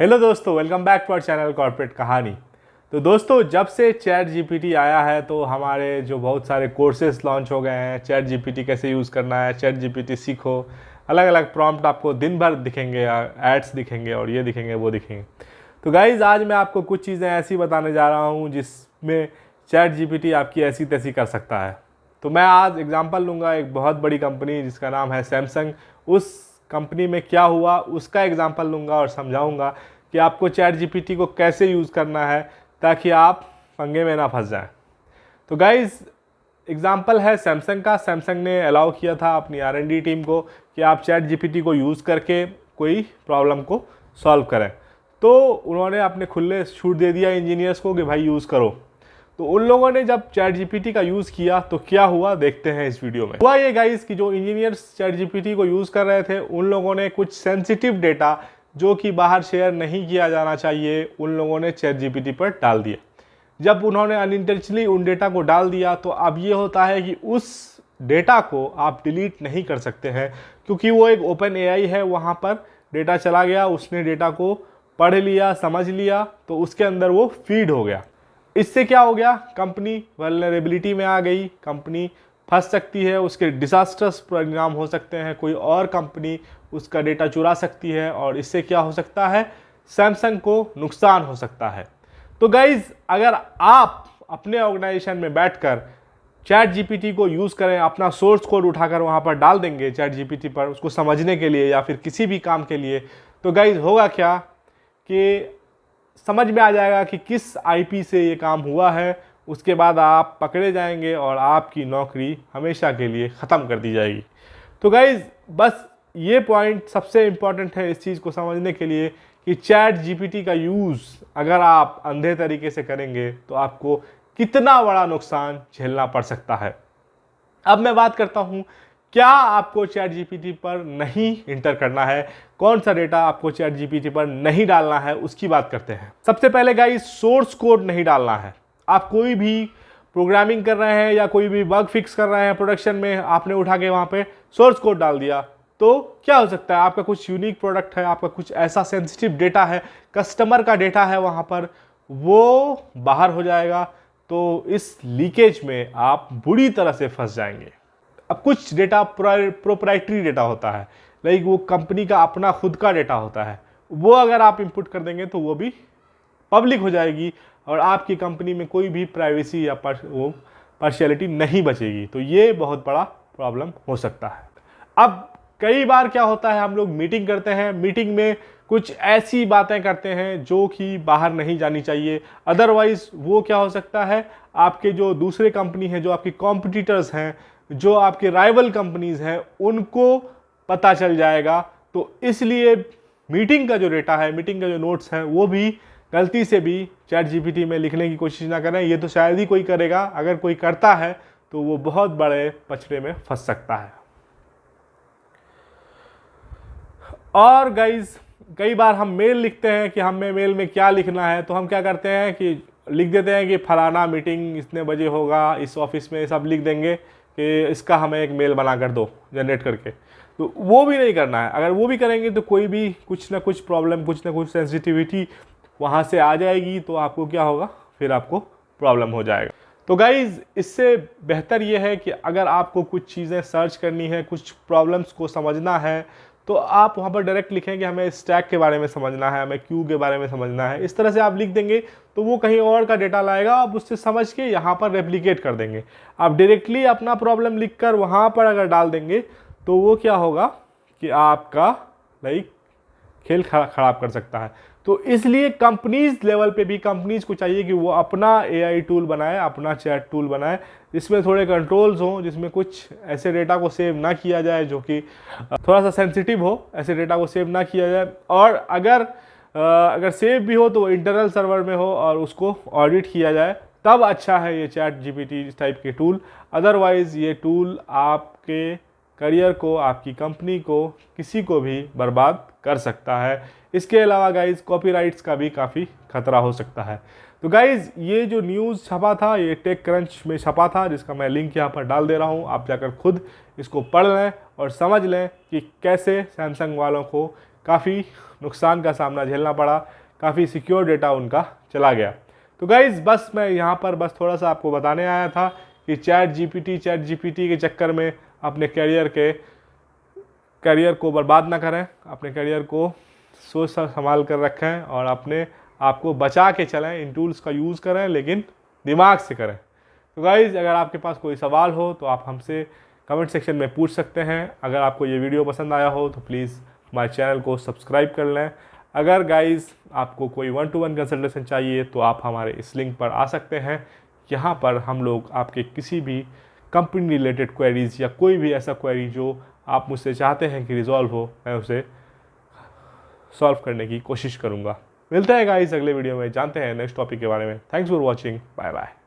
Hello दोस्तों, welcome back to our channel corporate कहानी। तो दोस्तों, जब से चैट जीपीटी आया है तो हमारे जो बहुत सारे कोर्सेज लॉन्च हो गए हैं। चैट जीपीटी कैसे यूज़ करना है, चैट जीपीटी सीखो, अलग अलग प्रॉम्प्ट आपको दिन भर दिखेंगे, एड्स दिखेंगे और ये दिखेंगे वो दिखेंगे। तो गाइज़, आज मैं आपको कुछ चीज़ें ऐसी बताने जा रहा हूँ जिसमें चैट जीपीटी आपकी ऐसी तैसी कर सकता है। तो मैं आज एग्जांपल लूँगा एक बहुत बड़ी कंपनी जिसका नाम है सैमसंग। उस कंपनी में क्या हुआ उसका एग्जांपल लूँगा और समझाऊँगा कि आपको चैट जीपीटी को कैसे यूज़ करना है ताकि आप पंगे में ना फंस जाएं। तो गाइज़, एग्जांपल है सैमसंग का। सैमसंग ने अलाउ किया था अपनी R&D टीम को कि आप चैट जीपीटी को यूज़ करके कोई प्रॉब्लम को सॉल्व करें। तो उन्होंने अपने खुले छूट दे दिया इंजीनियर्स को कि भाई यूज़ करो। तो उन लोगों ने जब चैट जीपीटी का यूज़ किया तो क्या हुआ देखते हैं इस वीडियो में। हुआ ये गाइस कि जो इंजीनियर्स चैट जीपीटी को यूज़ कर रहे थे उन लोगों ने कुछ सेंसिटिव डेटा जो कि बाहर शेयर नहीं किया जाना चाहिए उन लोगों ने चैट जीपीटी पर डाल दिया। जब उन्होंने अनइंटेंशनली उन डेटा को डाल दिया तो अब ये होता है कि उस डेटा को आप डिलीट नहीं कर सकते हैं, क्योंकि वो एक ओपन एआई है। वहाँ पर डेटा चला गया, उसने डेटा को पढ़ लिया, समझ लिया, तो उसके अंदर वो फीड हो गया। इससे क्या हो गया, कंपनी वल्नरेबिलिटी में आ गई, कंपनी फंस सकती है, उसके डिजास्टर्स परिणाम हो सकते हैं, कोई और कंपनी उसका डेटा चुरा सकती है और इससे क्या हो सकता है, सैमसंग को नुकसान हो सकता है। तो गाइज, अगर आप अपने ऑर्गेनाइजेशन में बैठकर चैट जीपीटी को यूज़ करें, अपना सोर्स कोड उठाकर वहाँ पर डाल देंगे चैट जीपीटी पर उसको समझने के लिए या फिर किसी भी काम के लिए, तो गाइज होगा क्या कि समझ में आ जाएगा कि किस आईपी से ये काम हुआ है। उसके बाद आप पकड़े जाएंगे और आपकी नौकरी हमेशा के लिए ख़त्म कर दी जाएगी। तो गाइज़, बस ये पॉइंट सबसे इम्पॉर्टेंट है इस चीज़ को समझने के लिए कि चैट जीपीटी का यूज़ अगर आप अंधे तरीके से करेंगे तो आपको कितना बड़ा नुकसान झेलना पड़ सकता है। अब मैं बात करता हूँ क्या आपको चैट जीपीटी पर नहीं इंटर करना है, कौन सा डेटा आपको चैट जीपीटी पर नहीं डालना है, उसकी बात करते हैं। सबसे पहले गाइस, सोर्स कोड नहीं डालना है। आप कोई भी प्रोग्रामिंग कर रहे हैं या कोई भी बग फिक्स कर रहे हैं प्रोडक्शन में, आपने उठा के वहाँ पे सोर्स कोड डाल दिया तो क्या हो सकता है, आपका कुछ यूनिक प्रोडक्ट है, आपका कुछ ऐसा सेंसिटिव डेटा है, कस्टमर का डेटा है, वहाँ पर वो बाहर हो जाएगा। तो इस लीकेज में आप बुरी तरह से फंस जाएंगे। अब कुछ डेटा प्रोप्राइटरी डेटा होता है, लाइक वो कंपनी का अपना खुद का डेटा होता है, वो अगर आप इंपुट कर देंगे तो वो भी पब्लिक हो जाएगी और आपकी कंपनी में कोई भी प्राइवेसी या वो पार्शियलिटी नहीं बचेगी। तो ये बहुत बड़ा प्रॉब्लम हो सकता है। अब कई बार क्या होता है, हम लोग मीटिंग करते हैं, मीटिंग में कुछ ऐसी बातें करते हैं जो कि बाहर नहीं जानी चाहिए। अदरवाइज वो क्या हो सकता है, आपके जो दूसरे कंपनी हैं, जो आपके कॉम्पिटिटर्स हैं, जो आपके राइवल कंपनीज हैं, उनको पता चल जाएगा। तो इसलिए मीटिंग का जो डेटा है, मीटिंग का जो नोट्स हैं, वो भी गलती से भी चैट जीपीटी में लिखने की कोशिश ना करें। ये तो शायद ही कोई करेगा, अगर कोई करता है तो वो बहुत बड़े पचड़े में फंस सकता है। और गाइज, कई बार हम मेल लिखते हैं कि हमें मेल में क्या लिखना है, तो हम क्या करते हैं कि लिख देते हैं कि फलाना मीटिंग इतने बजे होगा इस ऑफिस में, सब लिख देंगे कि इसका हमें एक मेल बना कर दो जनरेट करके। तो वो भी नहीं करना है। अगर वो भी करेंगे तो कोई भी कुछ ना कुछ प्रॉब्लम, कुछ ना कुछ सेंसिटिविटी वहाँ से आ जाएगी, तो आपको क्या होगा, फिर आपको प्रॉब्लम हो जाएगा। तो गाइज़, इससे बेहतर ये है कि अगर आपको कुछ चीज़ें सर्च करनी है, कुछ प्रॉब्लम्स को समझना है, तो आप वहाँ पर डायरेक्ट लिखें कि हमें स्टैक के बारे में समझना है, हमें क्यू के बारे में समझना है। इस तरह से आप लिख देंगे तो वो कहीं और का डेटा लाएगा, आप उससे समझ के यहाँ पर रेप्लिकेट कर देंगे। आप डायरेक्टली अपना प्रॉब्लम लिखकर वहाँ पर अगर डाल देंगे तो वो क्या होगा कि आपका खेल खराब कर सकता है। तो इसलिए कंपनीज लेवल पे भी कंपनीज को चाहिए कि वो अपना एआई टूल बनाए, अपना चैट टूल बनाए, जिसमें थोड़े कंट्रोल्स हों, जिसमें कुछ ऐसे डेटा को सेव ना किया जाए जो कि थोड़ा सा सेंसिटिव हो, ऐसे डेटा को सेव ना किया जाए। और अगर सेव भी हो तो इंटरनल सर्वर में हो और उसको ऑडिट किया जाए, तब अच्छा है ये चैट जीपीटी टाइप के टूल। अदरवाइज़ ये टूल आपके करियर को, आपकी कंपनी को, किसी को भी बर्बाद कर सकता है। इसके अलावा गाइज, कॉपीराइट्स का भी काफ़ी खतरा हो सकता है। तो गाइज, ये जो न्यूज़ छपा था ये टेक क्रंच में छपा था, जिसका मैं लिंक यहाँ पर डाल दे रहा हूँ। आप जाकर खुद इसको पढ़ लें और समझ लें कि कैसे सैमसंग वालों को काफ़ी नुकसान का सामना झेलना पड़ा, काफ़ी सिक्योर डेटा उनका चला गया। तो गाइज़ बस मैं यहाँ पर बस थोड़ा सा आपको बताने आया था कि चैट जीपीटी के चक्कर में अपने करियर को बर्बाद ना करें, अपने करियर को सोच संभाल कर रखें और अपने आप को बचा के चलें। इन टूल्स का यूज़ करें लेकिन दिमाग से करें। तो गाइज़ अगर आपके पास कोई सवाल हो तो आप हमसे कमेंट सेक्शन में पूछ सकते हैं। अगर आपको ये वीडियो पसंद आया हो तो प्लीज़ हमारे चैनल को सब्सक्राइब कर लें। अगर गाइज़ आपको कोई 1-to-1 कंसल्टेशन चाहिए तो आप हमारे इस लिंक पर आ सकते हैं। यहाँ पर हम लोग आपके किसी भी कंपनी रिलेटेड क्वेरीज़ या कोई भी ऐसा क्वेरी जो आप मुझसे चाहते हैं कि रिजॉल्व हो, मैं उसे सॉल्व करने की कोशिश करूँगा। मिलते हैं गाइस अगले वीडियो में, जानते हैं नेक्स्ट टॉपिक के बारे में। Thanks for watching, bye bye.